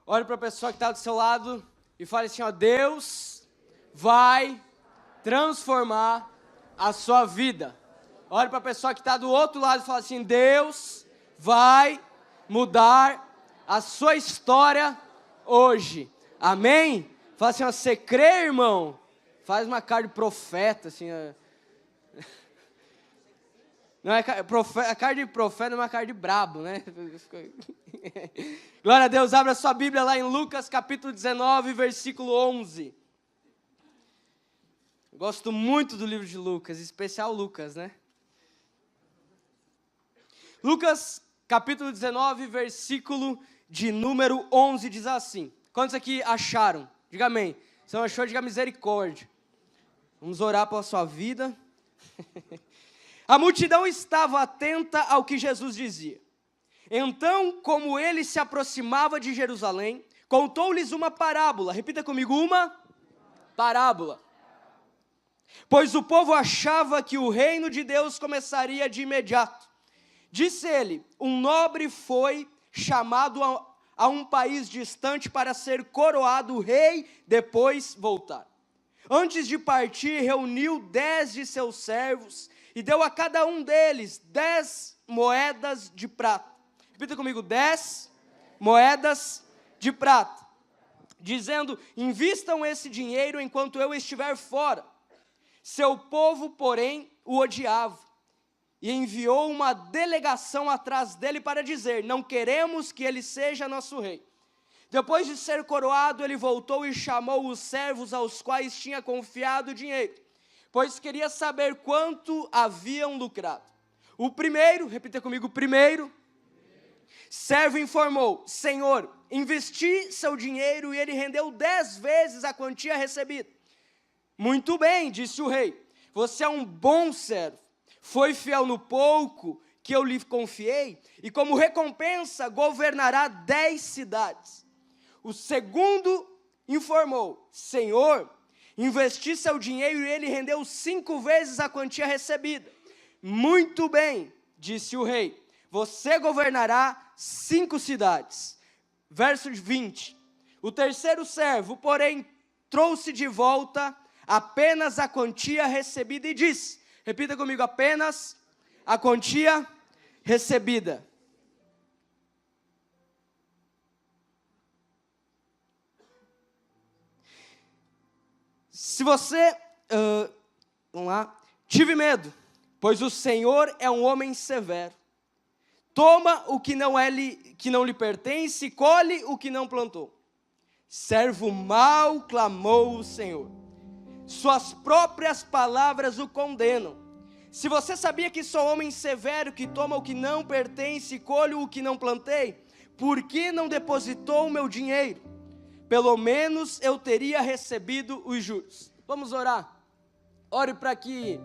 Olhe para a pessoa que está do seu lado e fale assim, ó, Deus vai transformar a sua vida. Olhe para a pessoa que está do outro lado e fala assim, Deus vai mudar a sua história hoje. Amém? Fala assim, ó, você crê, irmão? Faz uma cara de profeta, assim, ó. Não é a cara de profeta, não é uma cara de brabo, né? Glória a Deus, abra a sua Bíblia lá em Lucas capítulo 19, versículo 11. Gosto muito do livro de Lucas, em especial Lucas, né? Lucas capítulo 19, versículo de número 11, diz assim. Quantos aqui acharam? Diga amém. Se não achou, diga misericórdia. Vamos orar pela sua vida. A multidão estava atenta ao que Jesus dizia. Então, como ele se aproximava de Jerusalém, contou-lhes uma parábola. Repita comigo, uma parábola. Pois o povo achava que o reino de Deus começaria de imediato. Disse ele, um nobre foi chamado a um país distante para ser coroado rei, depois voltar. Antes de partir, reuniu 10 de seus servos e deu a cada um deles 10 moedas de prata. Repita comigo, 10 moedas de prata. Dizendo, invistam esse dinheiro enquanto eu estiver fora. Seu povo, porém, o odiava. E enviou uma delegação atrás dele para dizer, não queremos que ele seja nosso rei. Depois de ser coroado, ele voltou e chamou os servos aos quais tinha confiado o dinheiro, pois queria saber quanto haviam lucrado. O primeiro, repita comigo, o primeiro servo informou, Senhor, investi seu dinheiro e ele rendeu 10 vezes a quantia recebida. Muito bem, disse o rei, você é um bom servo, foi fiel no pouco que eu lhe confiei, e como recompensa governará 10 cidades. O segundo informou, Senhor, investi seu dinheiro e ele rendeu 5 vezes a quantia recebida. Muito bem, disse o rei, você governará 5 cidades. Verso 20, o terceiro servo, porém, trouxe de volta apenas a quantia recebida e disse, repita comigo, apenas a quantia recebida. Se você, vamos lá, tive medo, pois o Senhor é um homem severo. Toma o que não lhe pertence e colhe o que não plantou. Servo mau, clamou o Senhor. Suas próprias palavras o condenam. Se você sabia que sou homem severo, que toma o que não pertence e colhe o que não plantei, por que não depositou o meu dinheiro? Pelo menos eu teria recebido os juros. Vamos orar. Ore para que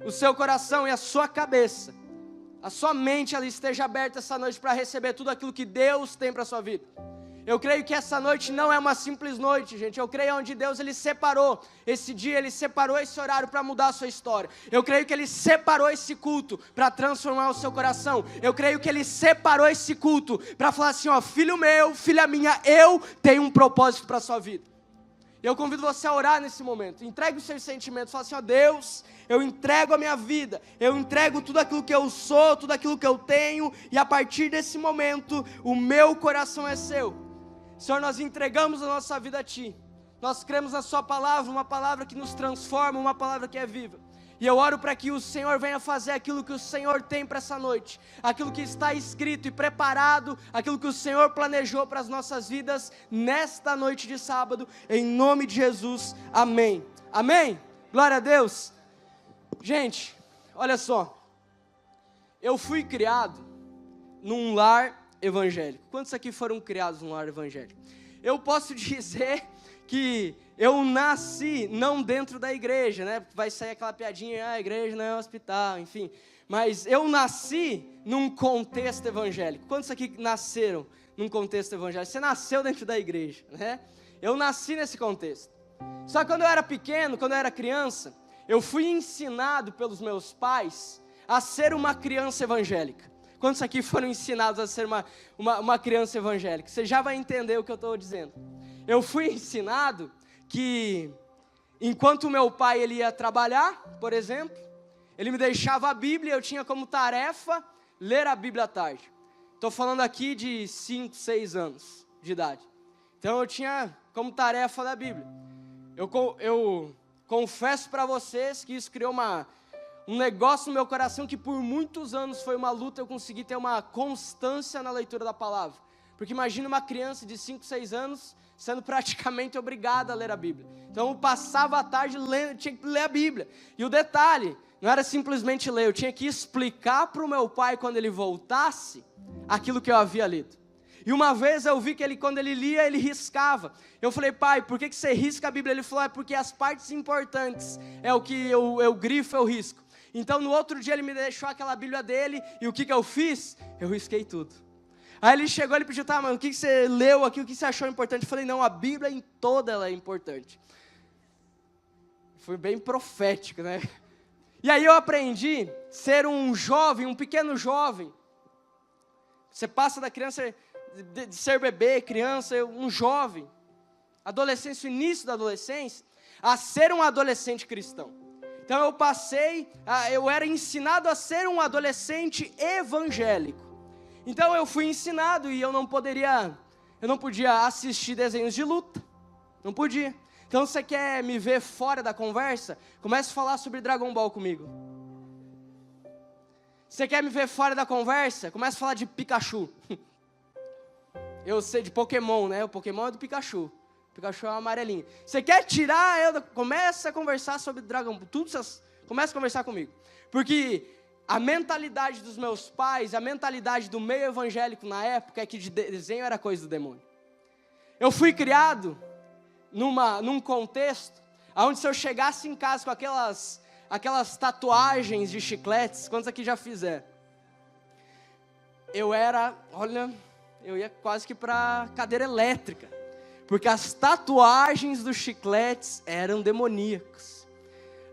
o seu coração e a sua cabeça, a sua mente ela esteja aberta essa noite para receber tudo aquilo que Deus tem para a sua vida. Eu creio que essa noite não é uma simples noite, gente. Eu creio onde Deus ele separou esse dia, ele separou esse horário para mudar a sua história. Eu creio que ele separou esse culto para transformar o seu coração. Eu creio que ele separou esse culto para falar assim, ó, filho meu, filha minha, eu tenho um propósito para a sua vida. Eu convido você a orar nesse momento. Entregue os seus sentimentos. Fala assim, ó, Deus, eu entrego a minha vida. Eu entrego tudo aquilo que eu sou, tudo aquilo que eu tenho. E a partir desse momento, o meu coração é seu. Senhor, nós entregamos a nossa vida a Ti. Nós cremos na Sua palavra, uma palavra que nos transforma, uma palavra que é viva. E eu oro para que o Senhor venha fazer aquilo que o Senhor tem para essa noite. Aquilo que está escrito e preparado, aquilo que o Senhor planejou para as nossas vidas nesta noite de sábado. Em nome de Jesus, amém. Amém? Glória a Deus. Gente, olha só. Eu fui criado num lar evangélico. Quantos aqui foram criados num lar evangélico? Eu posso dizer que eu nasci não dentro da igreja, né? Vai sair aquela piadinha, a igreja não é um hospital, enfim. Mas eu nasci num contexto evangélico. Quantos aqui nasceram num contexto evangélico? Você nasceu dentro da igreja, né? Eu nasci nesse contexto. Só que quando eu era pequeno, quando eu era criança, eu fui ensinado pelos meus pais a ser uma criança evangélica. Quantos aqui foram ensinados a ser uma criança evangélica? Você já vai entender o que eu estou dizendo. Eu fui ensinado que, enquanto meu pai ele ia trabalhar, por exemplo, ele me deixava a Bíblia, eu tinha como tarefa ler a Bíblia à tarde. Estou falando aqui de 5, 6 anos de idade. Então eu tinha como tarefa da Bíblia. Eu confesso para vocês que isso criou um negócio no meu coração que por muitos anos foi uma luta eu conseguir ter uma constância na leitura da palavra. Porque imagina uma criança de 5, 6 anos sendo praticamente obrigada a ler a Bíblia. Então eu passava a tarde lendo, tinha que ler a Bíblia. E o detalhe, não era simplesmente ler, eu tinha que explicar para o meu pai quando ele voltasse aquilo que eu havia lido. E uma vez eu vi que quando ele lia, ele riscava. Eu falei, pai, por que você risca a Bíblia? Ele falou, é porque as partes importantes é o que eu grifo, eu risco. Então no outro dia ele me deixou aquela Bíblia dele, e o que eu fiz? Eu risquei tudo. Aí ele chegou, ele pediu, tá, mano, o que você leu aqui, o que você achou importante? Eu falei, não, a Bíblia em toda ela é importante. Foi bem profético, né? E aí eu aprendi a ser um jovem, um pequeno jovem. Você passa da criança, de ser bebê, criança, um jovem, adolescência, início da adolescência, a ser um adolescente cristão. Então eu era ensinado a ser um adolescente evangélico. Então eu fui ensinado e eu não podia assistir desenhos de luta, não podia. Então você quer me ver fora da conversa? Comece a falar sobre Dragon Ball comigo. Você quer me ver fora da conversa? Comece a falar de Pikachu. Eu sei de Pokémon, né? O Pokémon é do Pikachu. O Pikachu é o amarelinho. Você quer tirar eu? Começa a conversar sobre Dragon Ball. Começa a conversar comigo. Porque a mentalidade dos meus pais, a mentalidade do meio evangélico na época é que de desenho era coisa do demônio. Eu fui criado num contexto onde se eu chegasse em casa com aquelas tatuagens de chicletes, quantos aqui já fizeram? Eu ia quase que para cadeira elétrica, porque as tatuagens dos chicletes eram demoníacas,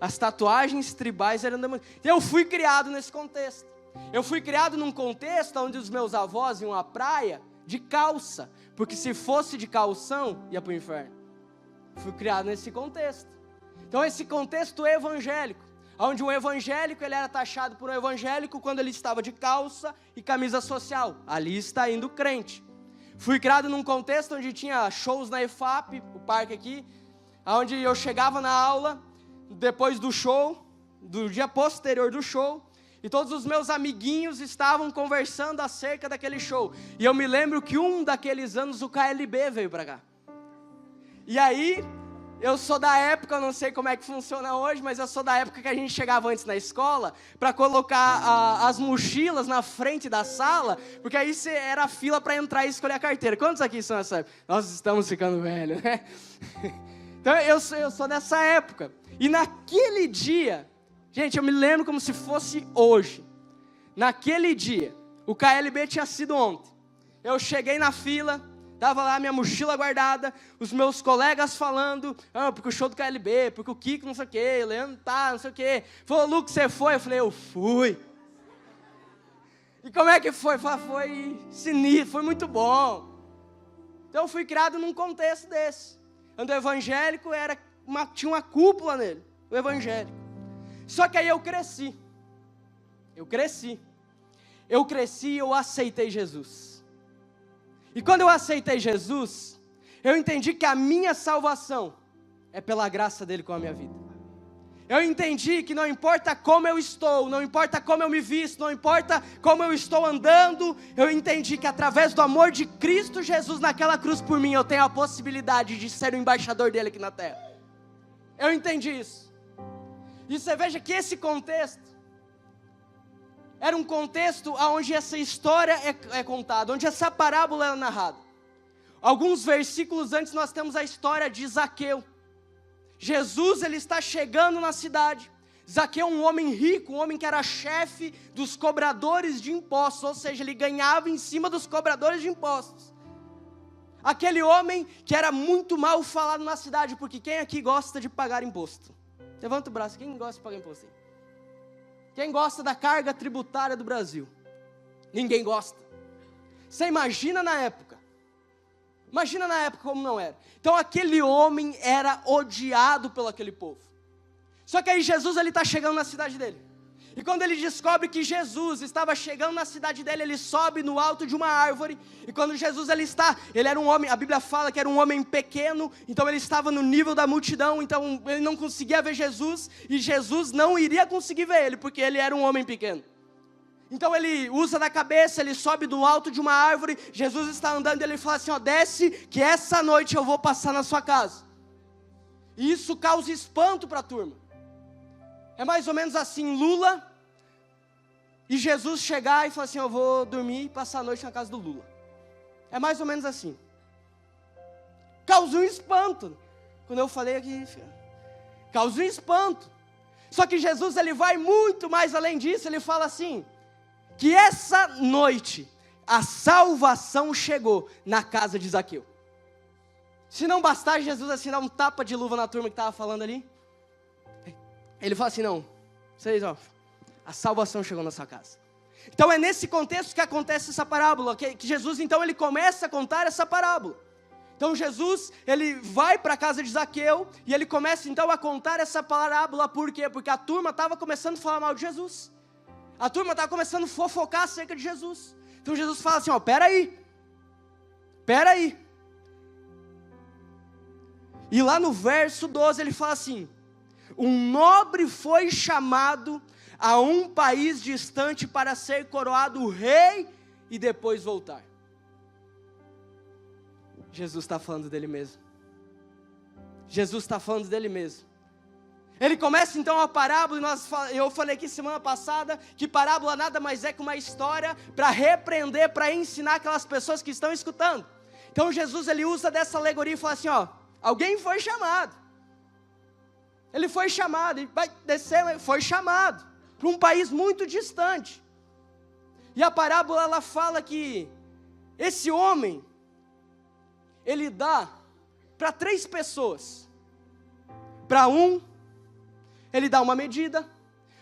as tatuagens tribais eram demoníacas. Eu fui criado nesse contexto, eu fui criado num contexto onde os meus avós iam à praia de calça, porque se fosse de calção, ia para o inferno. Fui criado nesse contexto. Então esse contexto evangélico, onde um evangélico ele era taxado por um evangélico quando ele estava de calça e camisa social. Ali está indo o crente. Fui criado num contexto onde tinha shows na EFAP, o parque aqui, onde eu chegava na aula, depois do show, do dia posterior do show, e todos os meus amiguinhos estavam conversando acerca daquele show. E eu me lembro que um daqueles anos o KLB veio para cá. E aí, eu sou da época, eu não sei como é que funciona hoje, mas eu sou da época que a gente chegava antes na escola para colocar as mochilas na frente da sala, porque aí era a fila para entrar e escolher a carteira. Quantos aqui são nessa época? Nós estamos ficando velhos, né? Então eu sou dessa época. E naquele dia, gente, eu me lembro como se fosse hoje. Naquele dia, o KLB tinha sido ontem. Eu cheguei na fila, estava lá minha mochila guardada, os meus colegas falando, porque o show do KLB, porque o Kiko não sei o quê, o Leandro tá, não sei o quê. Falou, Lucas, você foi? Eu falei, eu fui. E como é que foi? Foi sinistro, foi muito bom. Então eu fui criado num contexto desse, onde o evangélico tinha uma cúpula nele, o evangélico. Só que aí eu cresci e eu aceitei Jesus. E quando eu aceitei Jesus, eu entendi que a minha salvação é pela graça dele com a minha vida. Eu entendi que não importa como eu estou, não importa como eu me visto, não importa como eu estou andando, eu entendi que através do amor de Cristo Jesus naquela cruz por mim, eu tenho a possibilidade de ser o embaixador dele aqui na terra. Eu entendi isso. E você veja que esse contexto era um contexto onde essa história é contada, onde essa parábola é narrada. Alguns versículos antes nós temos a história de Zaqueu. Jesus ele está chegando na cidade. Zaqueu é um homem rico, um homem que era chefe dos cobradores de impostos, ou seja, ele ganhava em cima dos cobradores de impostos. Aquele homem que era muito mal falado na cidade, porque quem aqui gosta de pagar imposto? Levanta o braço, quem gosta de pagar imposto? Quem gosta da carga tributária do Brasil? Ninguém gosta. Você imagina na época. Imagina na época como não era. Então aquele homem era odiado pelo aquele povo. Só que aí Jesus está chegando na cidade dele. E quando ele descobre que Jesus estava chegando na cidade dele, ele sobe no alto de uma árvore. E quando Jesus ele era um homem, a Bíblia fala que era um homem pequeno, então ele estava no nível da multidão, então ele não conseguia ver Jesus, e Jesus não iria conseguir ver ele, porque ele era um homem pequeno. Então ele usa da cabeça, ele sobe do alto de uma árvore, Jesus está andando e ele fala assim, desce, que essa noite eu vou passar na sua casa. E isso causa espanto para a turma. É mais ou menos assim, Lula e Jesus chegar e falar assim, eu vou dormir e passar a noite na casa do Lula. É mais ou menos assim. Causou um espanto. Quando eu falei aqui, causou um espanto. Só que Jesus, ele vai muito mais além disso, ele fala assim, que essa noite a salvação chegou na casa de Zaqueu. Se não bastasse Jesus assim dar um tapa de luva na turma que estava falando ali, ele fala assim, não, vocês, a salvação chegou na sua casa. Então é nesse contexto que acontece essa parábola, que Jesus então ele começa a contar essa parábola. Então Jesus, ele vai para a casa de Zaqueu, e ele começa então a contar essa parábola, por quê? Porque a turma estava começando a falar mal de Jesus. A turma estava começando a fofocar acerca de Jesus. Então Jesus fala assim, peraí. E lá no verso 12 ele fala assim, um nobre foi chamado a um país distante para ser coroado rei e depois voltar. Jesus está falando dele mesmo. Jesus está falando dele mesmo. Ele começa então a parábola, e eu falei aqui semana passada, que parábola nada mais é que uma história para repreender, para ensinar aquelas pessoas que estão escutando. Então Jesus ele usa dessa alegoria e fala assim, alguém foi chamado. Ele foi chamado, e vai descer, foi chamado para um país muito distante. E a parábola ela fala que esse homem, ele dá para 3 pessoas. Para um, ele dá uma medida.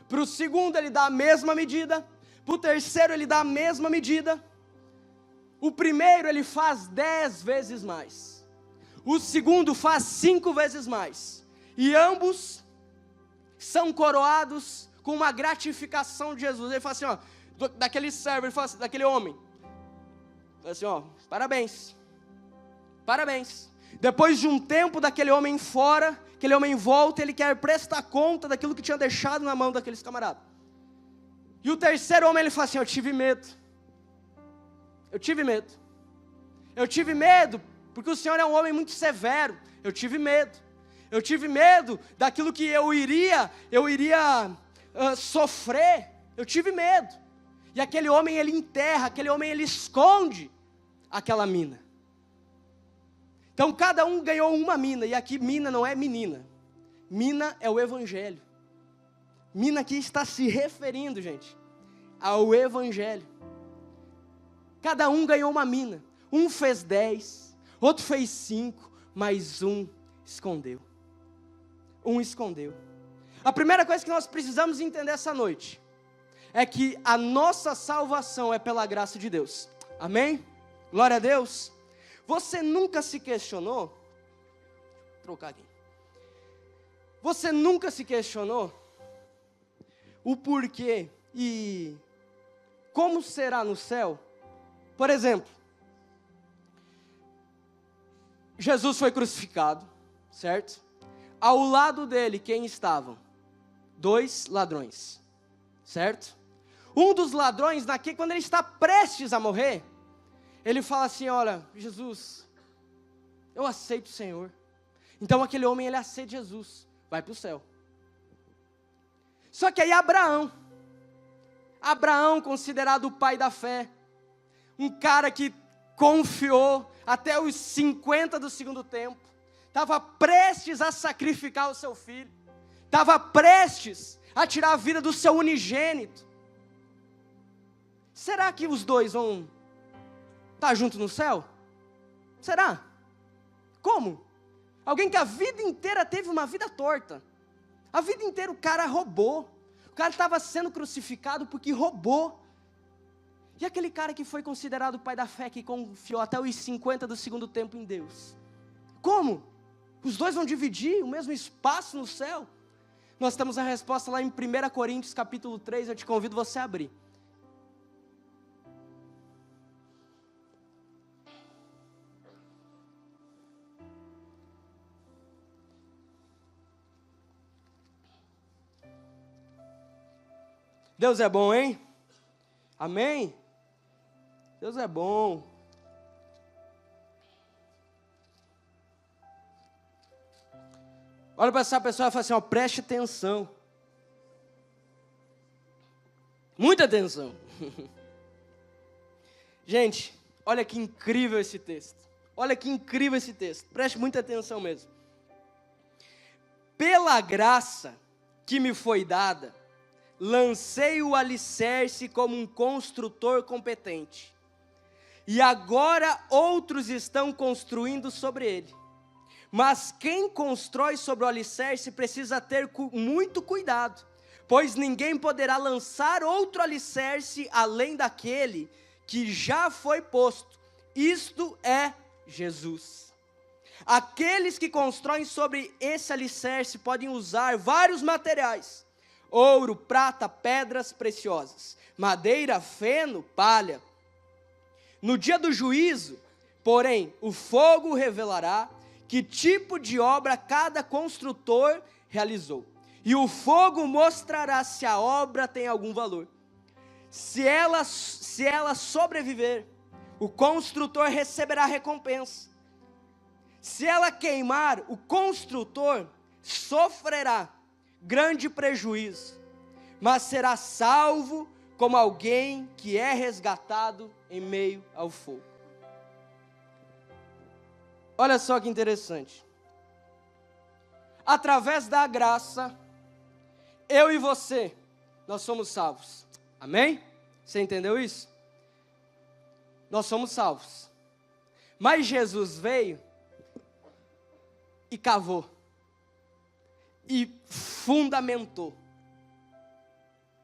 Para o segundo, ele dá a mesma medida. Para o terceiro, ele dá a mesma medida. O primeiro, ele faz 10 vezes mais. O segundo faz 5 vezes mais. E ambos são coroados com uma gratificação de Jesus. Ele fala assim, daquele servo, ele fala assim, daquele homem. Ele fala assim, parabéns. Parabéns. Depois de um tempo daquele homem fora, aquele homem volta, ele quer prestar conta daquilo que tinha deixado na mão daqueles camaradas. E o terceiro homem, ele fala assim, eu tive medo. Eu tive medo, porque o Senhor é um homem muito severo. Eu tive medo daquilo que eu iria sofrer. Eu tive medo. E aquele homem ele enterra, aquele homem ele esconde aquela mina. Então cada um ganhou uma mina, e aqui mina não é menina. Mina é o Evangelho. Mina aqui está se referindo, gente, ao Evangelho. Cada um ganhou uma mina. Um fez 10, outro fez 5, mas um escondeu. A primeira coisa que nós precisamos entender essa noite é que a nossa salvação é pela graça de Deus. Amém? Glória a Deus. Você nunca se questionou? Vou trocar aqui. Você nunca se questionou o porquê e como será no céu? Por exemplo, Jesus foi crucificado, certo? Ao lado dele, quem estavam? 2 ladrões, certo? Um dos ladrões, quando ele está prestes a morrer, ele fala assim, olha, Jesus, eu aceito o Senhor. Então aquele homem, ele aceita Jesus, vai para o céu. Só que aí Abraão, considerado o pai da fé, um cara que confiou até os 50 do segundo tempo, estava prestes a sacrificar o seu filho, estava prestes a tirar a vida do seu unigênito. Será que os dois vão estar juntos no céu? Será? Como? Alguém que a vida inteira teve uma vida torta, a vida inteira o cara roubou, o cara estava sendo crucificado porque roubou, E aquele cara que foi considerado o pai da fé, que confiou até os 50 do segundo tempo em Deus? Como? Os dois vão dividir o mesmo espaço no céu? Nós temos a resposta lá em 1 Coríntios capítulo 3, eu te convido você a abrir. Deus é bom, hein? Amém? Deus é bom. Olha para essa pessoa e fala assim, ó, preste atenção. Muita atenção. Gente, olha que incrível esse texto. Olha que incrível esse texto. Preste muita atenção mesmo. Pela graça que me foi dada, lancei o alicerce como um construtor competente. E agora outros estão construindo sobre ele. Mas quem constrói sobre o alicerce precisa ter muito cuidado, pois ninguém poderá lançar outro alicerce além daquele que já foi posto. Isto é Jesus. Aqueles que constroem sobre esse alicerce podem usar vários materiais: ouro, prata, pedras preciosas, madeira, feno, palha. No dia do juízo, porém, o fogo revelará que tipo de obra cada construtor realizou. E o fogo mostrará se a obra tem algum valor. Se ela sobreviver, o construtor receberá recompensa. Se ela queimar, o construtor sofrerá grande prejuízo, mas será salvo como alguém que é resgatado em meio ao fogo. Olha só que interessante. Através da graça, eu e você, nós somos salvos. Amém? Você entendeu isso? Nós somos salvos. Mas Jesus veio e cavou, e fundamentou,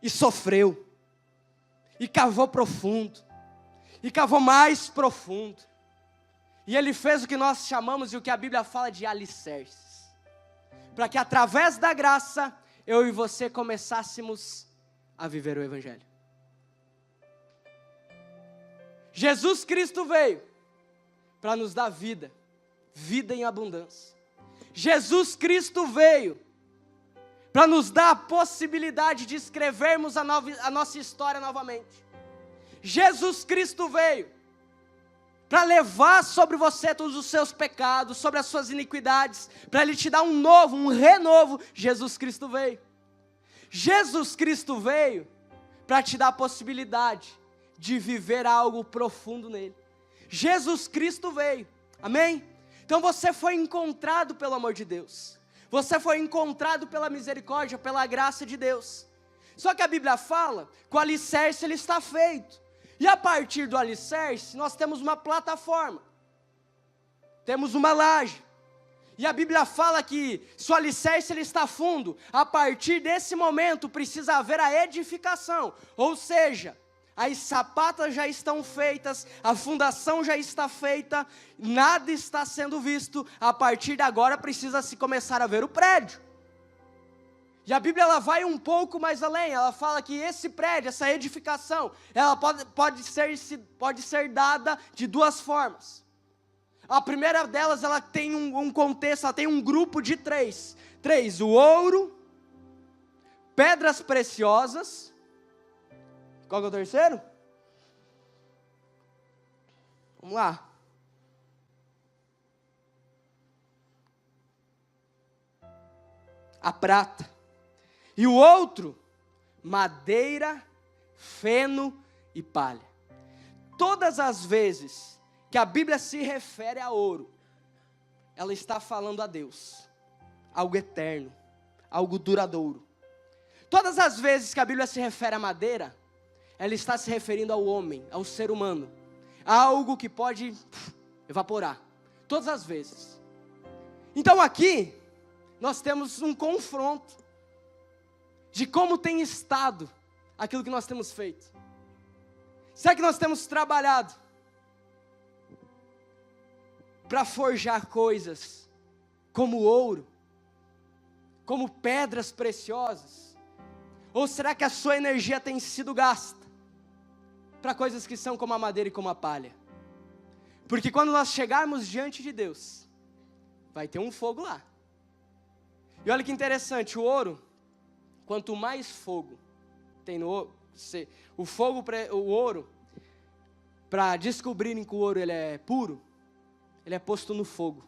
e sofreu, e cavou profundo, e cavou mais profundo. E Ele fez o que nós chamamos e o que a Bíblia fala de alicerces. Para que através da graça, eu e você começássemos a viver o Evangelho. Jesus Cristo veio para nos dar vida, vida em abundância. Jesus Cristo veio para nos dar a possibilidade de escrevermos a nossa história novamente. Jesus Cristo veio para levar sobre você todos os seus pecados, sobre as suas iniquidades, para Ele te dar um novo, um renovo. Jesus Cristo veio. Jesus Cristo veio para te dar a possibilidade de viver algo profundo nele. Jesus Cristo veio, amém? Então você foi encontrado pelo amor de Deus, você foi encontrado pela misericórdia, pela graça de Deus. Só que a Bíblia fala que o alicerce ele está feito. E a partir do alicerce, nós temos uma plataforma, temos uma laje. E a Bíblia fala que se o alicerce ele está fundo, a partir desse momento precisa haver a edificação. Ou seja, as sapatas já estão feitas, a fundação já está feita, nada está sendo visto. A partir de agora precisa se começar a ver o prédio. E a Bíblia ela vai um pouco mais além, ela fala que esse prédio, essa edificação, ela pode ser dada de duas formas. A primeira delas, ela tem um contexto, ela tem um grupo de três. O ouro, pedras preciosas. Qual que é o terceiro? Vamos lá. A prata. E o outro, madeira, feno e palha. Todas as vezes que a Bíblia se refere a ouro, ela está falando a Deus, algo eterno, algo duradouro. Todas as vezes que a Bíblia se refere a madeira, ela está se referindo ao homem, ao ser humano, algo que pode evaporar, todas as vezes. Então aqui, nós temos um confronto, de como tem estado aquilo que nós temos feito. Será que nós temos trabalhado para forjar coisas como ouro, como pedras preciosas? Ou será que a sua energia tem sido gasta para coisas que são como a madeira e como a palha? Porque quando nós chegarmos diante de Deus, vai ter um fogo lá. E olha que interessante, o ouro, quanto mais fogo tem no ouro, o ouro, para descobrirem que o ouro ele é puro, ele é posto no fogo.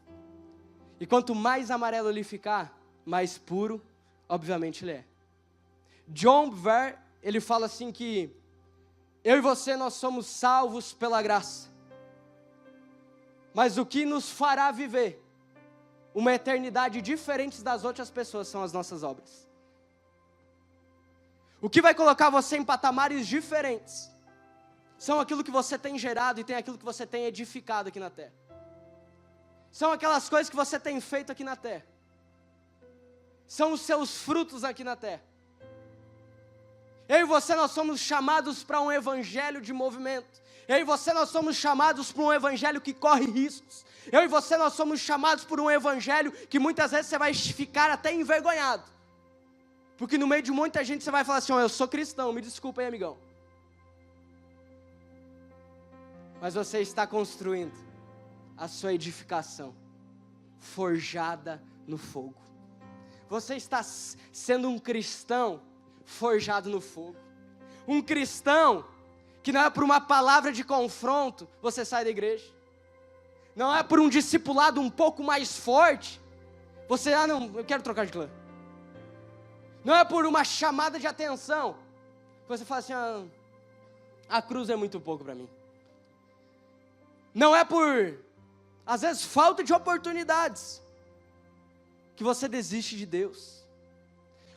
E quanto mais amarelo ele ficar, mais puro, obviamente ele é. John Bevere, ele fala assim que eu e você, nós somos salvos pela graça. Mas o que nos fará viver uma eternidade diferente das outras pessoas são as nossas obras. O que vai colocar você em patamares diferentes são aquilo que você tem gerado e tem aquilo que você tem edificado aqui na terra. São aquelas coisas que você tem feito aqui na terra. São os seus frutos aqui na terra. Eu e você, nós somos chamados para um evangelho de movimento. Eu e você, nós somos chamados para um evangelho que corre riscos. Eu e você, nós somos chamados por um evangelho que muitas vezes você vai ficar até envergonhado. Porque no meio de muita gente você vai falar assim, eu sou cristão, me desculpa aí, amigão. Mas você está construindo a sua edificação, forjada no fogo. Você está sendo um cristão forjado no fogo. Um cristão que não é por uma palavra de confronto, você sai da igreja. Não é por um discipulado um pouco mais forte, você, não, eu quero trocar de clã. Não é por uma chamada de atenção, você fala assim, a cruz é muito pouco para mim. Não é por, às vezes, falta de oportunidades, que você desiste de Deus.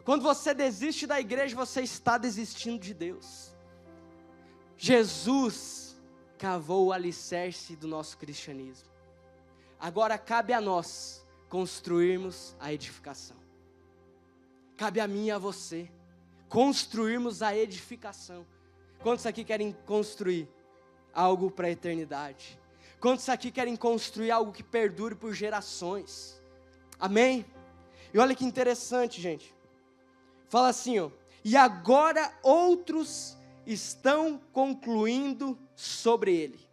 Quando você desiste da igreja, você está desistindo de Deus. Jesus cavou o alicerce do nosso cristianismo. Agora cabe a nós construirmos a edificação. Cabe a mim e a você construirmos a edificação. Quantos aqui querem construir algo para a eternidade? Quantos aqui querem construir algo que perdure por gerações? Amém? E olha que interessante, gente. Fala assim, e agora outros estão concluindo sobre ele.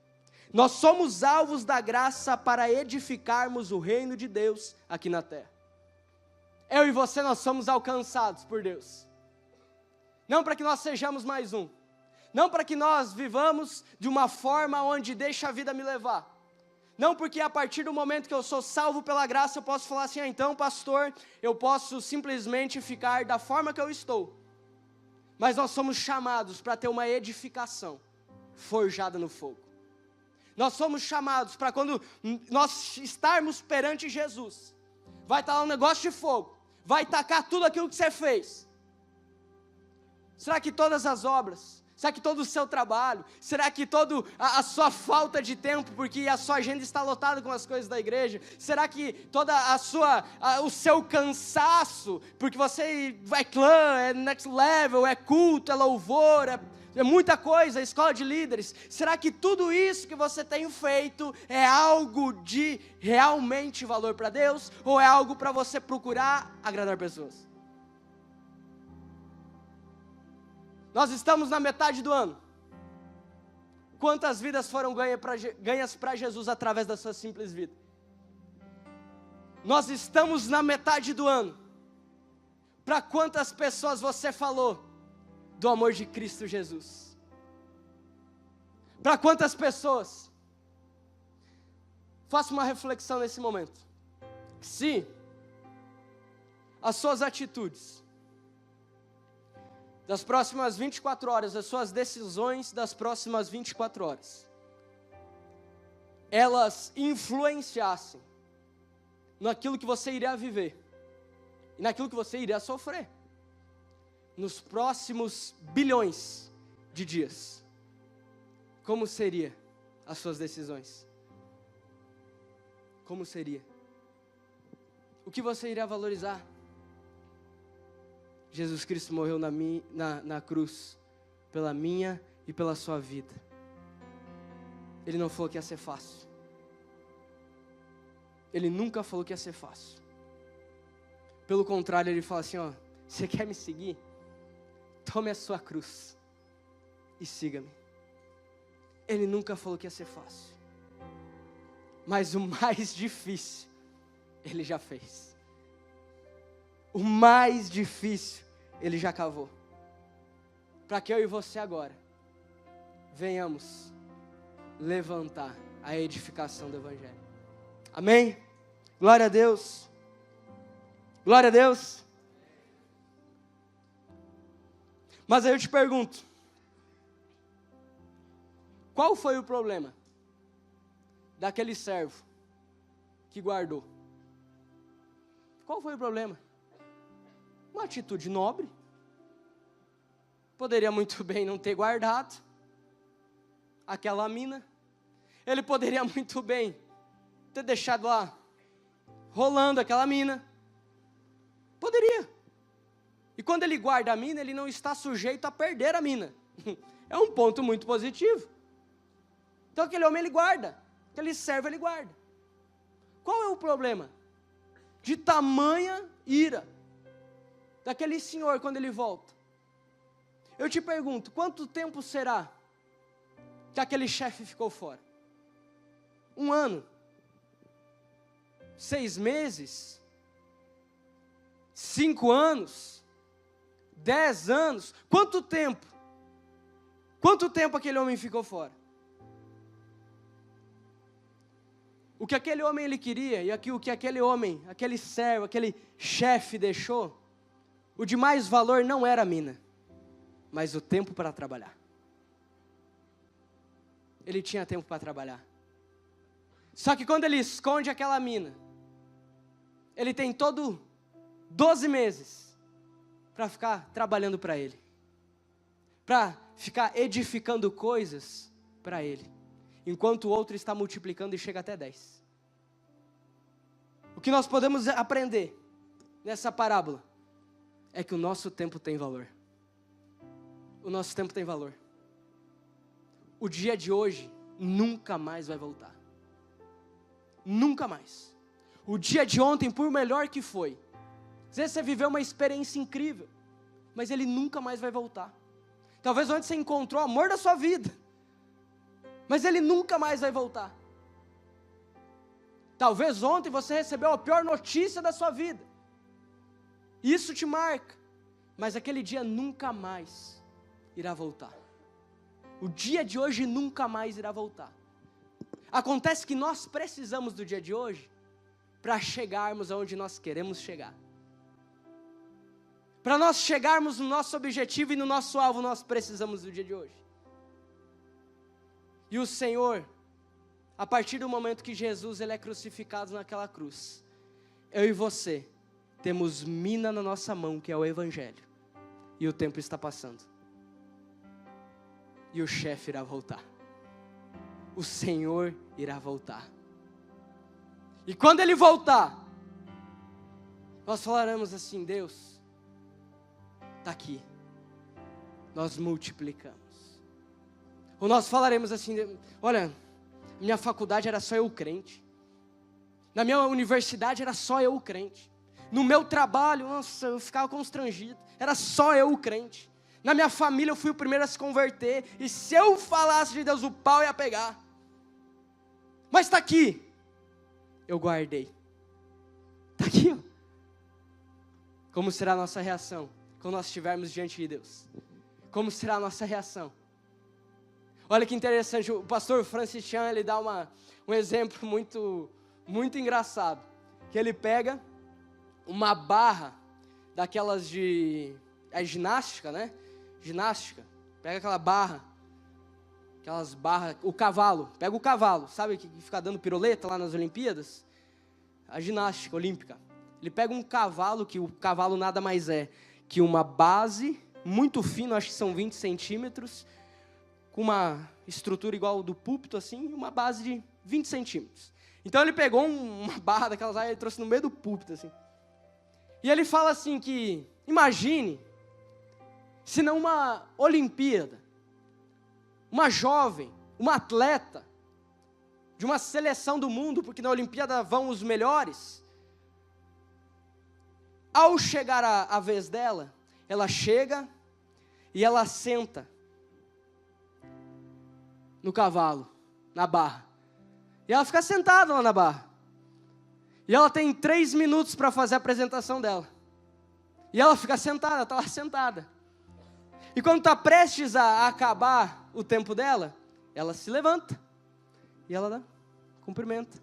Nós somos alvos da graça para edificarmos o reino de Deus aqui na terra. Eu e você, nós somos alcançados por Deus. Não para que nós sejamos mais um. Não para que nós vivamos de uma forma onde deixa a vida me levar. Não porque a partir do momento que eu sou salvo pela graça, eu posso falar assim, então pastor, eu posso simplesmente ficar da forma que eu estou. Mas nós somos chamados para ter uma edificação forjada no fogo. Nós somos chamados para quando nós estarmos perante Jesus, vai estar lá um negócio de fogo, vai tacar tudo aquilo que você fez. Será que todas as obras, será que todo o seu trabalho, será que toda a sua falta de tempo, porque a sua agenda está lotada com as coisas da igreja, será que toda o seu cansaço, porque você é clã, é next level, é culto, é louvor, é muita coisa, é escola de líderes, será que tudo isso que você tem feito é algo de realmente valor para Deus, ou é algo para você procurar agradar pessoas? Nós estamos na metade do ano. Quantas vidas foram ganhas para Jesus através da sua simples vida? Nós estamos na metade do ano. Para quantas pessoas você falou do amor de Cristo Jesus? Para quantas pessoas? Faça uma reflexão nesse momento. Se as suas atitudes das próximas 24 horas, as suas decisões das próximas 24 horas, elas influenciassem naquilo que você iria viver, e naquilo que você iria sofrer, nos próximos bilhões de dias, como seria as suas decisões? Como seria? O que você iria valorizar? Jesus Cristo morreu na cruz, pela minha e pela sua vida. Ele não falou que ia ser fácil. Ele nunca falou que ia ser fácil. Pelo contrário, ele fala assim, ó, você quer me seguir? Tome a sua cruz e siga-me. Ele nunca falou que ia ser fácil. Mas o mais difícil, ele já fez. O mais difícil, ele já cavou. Para que eu e você agora venhamos levantar a edificação do Evangelho. Amém? Glória a Deus. Glória a Deus. Mas aí eu te pergunto, qual foi o problema daquele servo que guardou? Qual foi o problema? Uma atitude nobre. Poderia muito bem não ter guardado aquela mina. Ele poderia muito bem ter deixado lá rolando aquela mina. Poderia. E quando ele guarda a mina, ele não está sujeito a perder a mina. É um ponto muito positivo. Então aquele homem ele guarda, aquele servo ele guarda. Qual é o problema? De tamanha ira daquele senhor quando ele volta. Eu te pergunto, quanto tempo será que aquele chefe ficou fora? 1 ano? 6 meses? 5 anos? 10 anos? Quanto tempo? Quanto tempo aquele homem ficou fora? O que aquele homem ele queria, e o que aquele homem, aquele servo, aquele chefe deixou, o de mais valor não era a mina, mas o tempo para trabalhar. Ele tinha tempo para trabalhar. Só que quando ele esconde aquela mina, ele tem todo 12 meses para ficar trabalhando para ele, para ficar edificando coisas para ele, enquanto o outro está multiplicando e chega até 10. O que nós podemos aprender nessa parábola é que o nosso tempo tem valor. O nosso tempo tem valor. O dia de hoje nunca mais vai voltar. Nunca mais. O dia de ontem, por melhor que foi, às vezes você viveu uma experiência incrível, mas ele nunca mais vai voltar. Talvez ontem você encontrou o amor da sua vida, mas ele nunca mais vai voltar. Talvez ontem você recebeu a pior notícia da sua vida. Isso te marca, mas aquele dia nunca mais irá voltar. O dia de hoje nunca mais irá voltar. Acontece que nós precisamos do dia de hoje para chegarmos aonde nós queremos chegar. Para nós chegarmos no nosso objetivo e no nosso alvo, nós precisamos do dia de hoje. E o Senhor, a partir do momento que Jesus ele é crucificado naquela cruz, eu e você temos mina na nossa mão, que é o Evangelho. E o tempo está passando. E o chefe irá voltar. O Senhor irá voltar. E quando Ele voltar, nós falaremos assim, Deus, está aqui. Nós multiplicamos. Ou nós falaremos assim, olha, minha faculdade era só eu crente. Na minha universidade era só eu crente. No meu trabalho, nossa, eu ficava constrangido. Era só eu o crente. Na minha família eu fui o primeiro a se converter. E se eu falasse de Deus, o pau ia pegar. Mas está aqui. Eu guardei. Está aqui, ó. Como será a nossa reação quando nós estivermos diante de Deus? Como será a nossa reação? Olha que interessante, o pastor Francis Chan, ele dá um exemplo muito engraçado. Que ele pega uma barra daquelas ginástica, né? Ginástica. Pega aquela barra, aquelas barras, o cavalo. Pega o cavalo, sabe que fica dando piroleta lá nas Olimpíadas? A ginástica olímpica. Ele pega um cavalo, que o cavalo nada mais é que uma base muito fina, acho que são 20 centímetros, com uma estrutura igual do púlpito assim, e uma base de 20 centímetros. Então ele pegou uma barra daquelas aí e trouxe no meio do púlpito assim. E ele fala assim que, imagine, se numa Olimpíada, uma jovem, uma atleta, de uma seleção do mundo, porque na Olimpíada vão os melhores. Ao chegar a vez dela, ela chega e ela senta no cavalo, na barra. E ela fica sentada lá na barra. E ela tem 3 minutos para fazer a apresentação dela. E ela fica sentada, está lá sentada. E quando está prestes a acabar o tempo dela, ela se levanta. E ela cumprimenta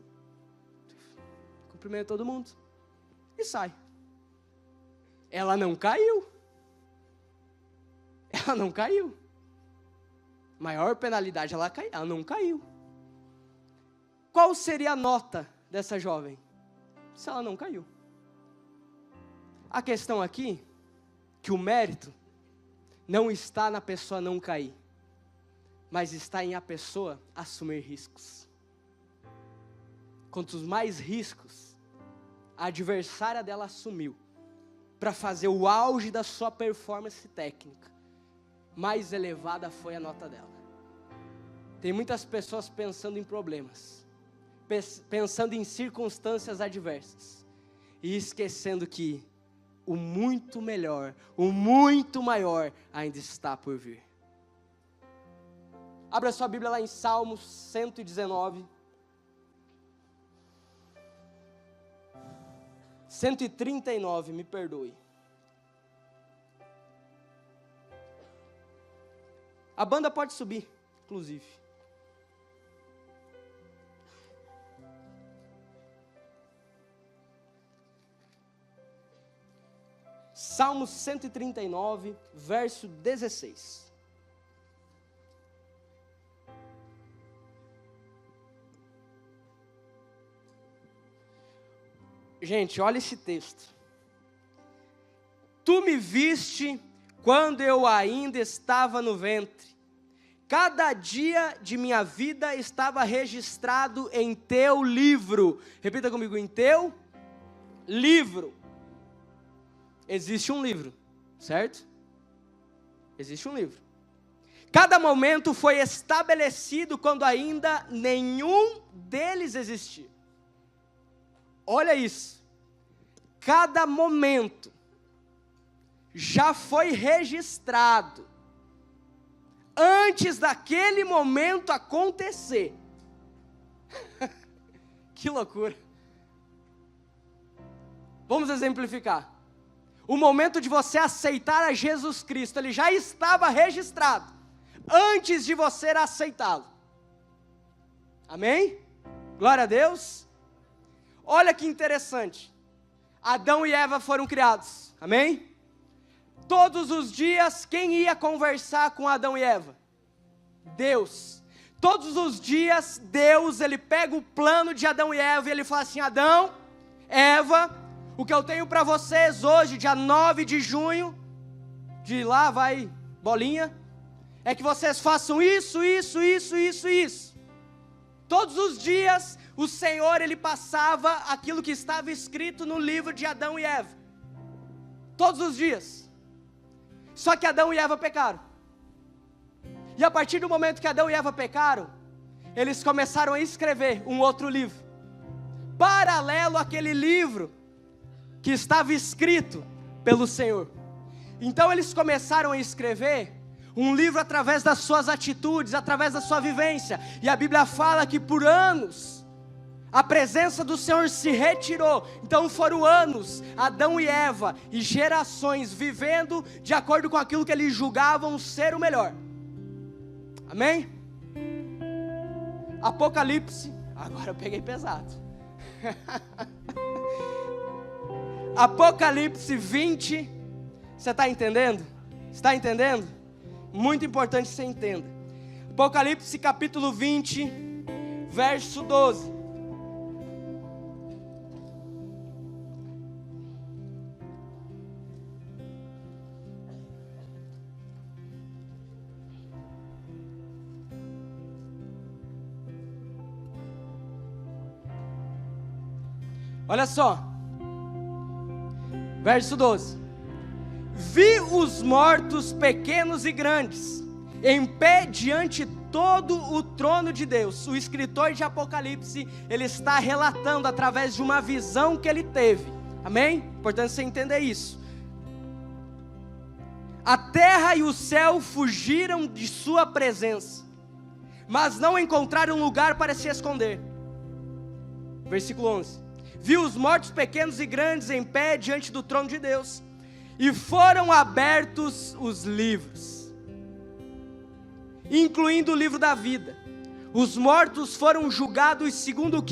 todo mundo. E sai. Ela não caiu. Ela não caiu. Maior penalidade, ela não caiu. Qual seria a nota dessa jovem? Se ela não caiu. A questão aqui, que o mérito não está na pessoa não cair, mas está em a pessoa assumir riscos. Quantos mais riscos a adversária dela assumiu para fazer o auge da sua performance técnica, mais elevada foi a nota dela. Tem muitas pessoas pensando em problemas, pensando em circunstâncias adversas, e esquecendo que o muito melhor, o muito maior ainda está por vir. Abra sua Bíblia lá em Salmos 119. 139, me perdoe. A banda pode subir, inclusive. Salmos 139, verso 16. Gente, olha esse texto. Tu me viste quando eu ainda estava no ventre. Cada dia de minha vida estava registrado em teu livro. Repita comigo, em teu livro. Existe um livro, certo? Existe um livro. Cada momento foi estabelecido quando ainda nenhum deles existia. Olha isso. Cada momento já foi registrado antes daquele momento acontecer. Que loucura. Vamos exemplificar. O momento de você aceitar a Jesus Cristo, ele já estava registrado antes de você aceitá-lo. Amém? Glória a Deus. Olha que interessante. Adão e Eva foram criados. Amém? Todos os dias, quem ia conversar com Adão e Eva? Deus. Todos os dias, Deus, ele pega o plano de Adão e Eva e ele fala assim: Adão, Eva, o que eu tenho para vocês hoje, dia 9 de junho, de lá vai bolinha, é que vocês façam isso. Todos os dias, o Senhor, ele passava aquilo que estava escrito no livro de Adão e Eva. Todos os dias. Só que Adão e Eva pecaram. E a partir do momento que Adão e Eva pecaram, eles começaram a escrever um outro livro, paralelo àquele livro que estava escrito pelo Senhor. Então eles começaram a escrever um livro através das suas atitudes, através da sua vivência. E a Bíblia fala que por anos a presença do Senhor se retirou. Então foram anos, Adão e Eva, e gerações vivendo de acordo com aquilo que eles julgavam ser o melhor. Amém? Apocalipse, agora eu peguei pesado. Apocalipse 20, você está entendendo? Está entendendo? Muito importante que você entenda. Apocalipse capítulo 20, verso 12. Olha só, verso 12: vi os mortos pequenos e grandes, em pé diante todo o trono de Deus. O escritor de Apocalipse, ele está relatando através de uma visão que ele teve. Amém? Importante você entender isso. A terra e o céu fugiram de sua presença, mas não encontraram lugar para se esconder. Versículo 11. Viu os mortos pequenos e grandes em pé diante do trono de Deus, e foram abertos os livros, incluindo o livro da vida. Os mortos foram julgados segundo o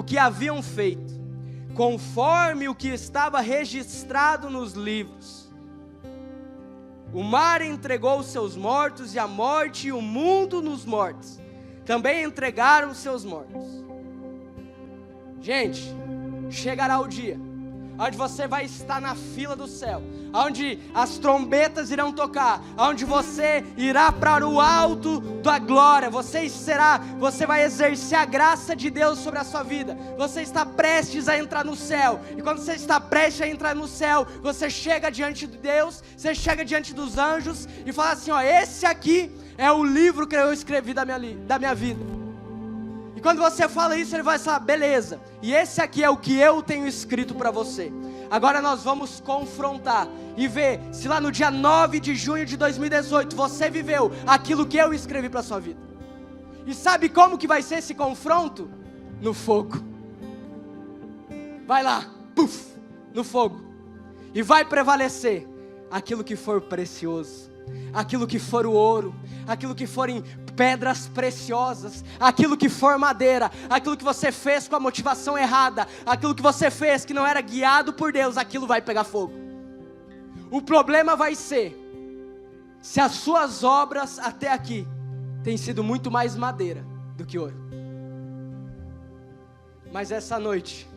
que haviam feito, conforme o que estava registrado nos livros. O mar entregou os seus mortos, e a morte e o mundo nos mortos também entregaram os seus mortos. Gente, chegará o dia onde você vai estar na fila do céu, onde as trombetas irão tocar, onde você irá para o alto da glória, você vai exercer a graça de Deus sobre a sua vida, você está prestes a entrar no céu, e quando você está prestes a entrar no céu, você chega diante de Deus, você chega diante dos anjos, e fala assim, ó, esse aqui é o livro que eu escrevi da minha vida. E quando você fala isso, ele vai falar, beleza, e esse aqui é o que eu tenho escrito para você. Agora nós vamos confrontar e ver se lá no dia 9 de junho de 2018 você viveu aquilo que eu escrevi para a sua vida. E sabe como que vai ser esse confronto? No fogo. Vai lá, puf, no fogo. E vai prevalecer aquilo que for precioso, aquilo que for o ouro, aquilo que forem pedras preciosas, aquilo que for madeira, aquilo que você fez com a motivação errada, aquilo que você fez que não era guiado por Deus, aquilo vai pegar fogo. O problema vai ser se as suas obras até aqui têm sido muito mais madeira do que ouro. Mas essa noite,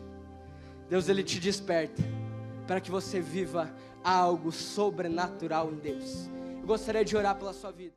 Deus ele te desperta para que você viva algo sobrenatural em Deus. Eu gostaria de orar pela sua vida.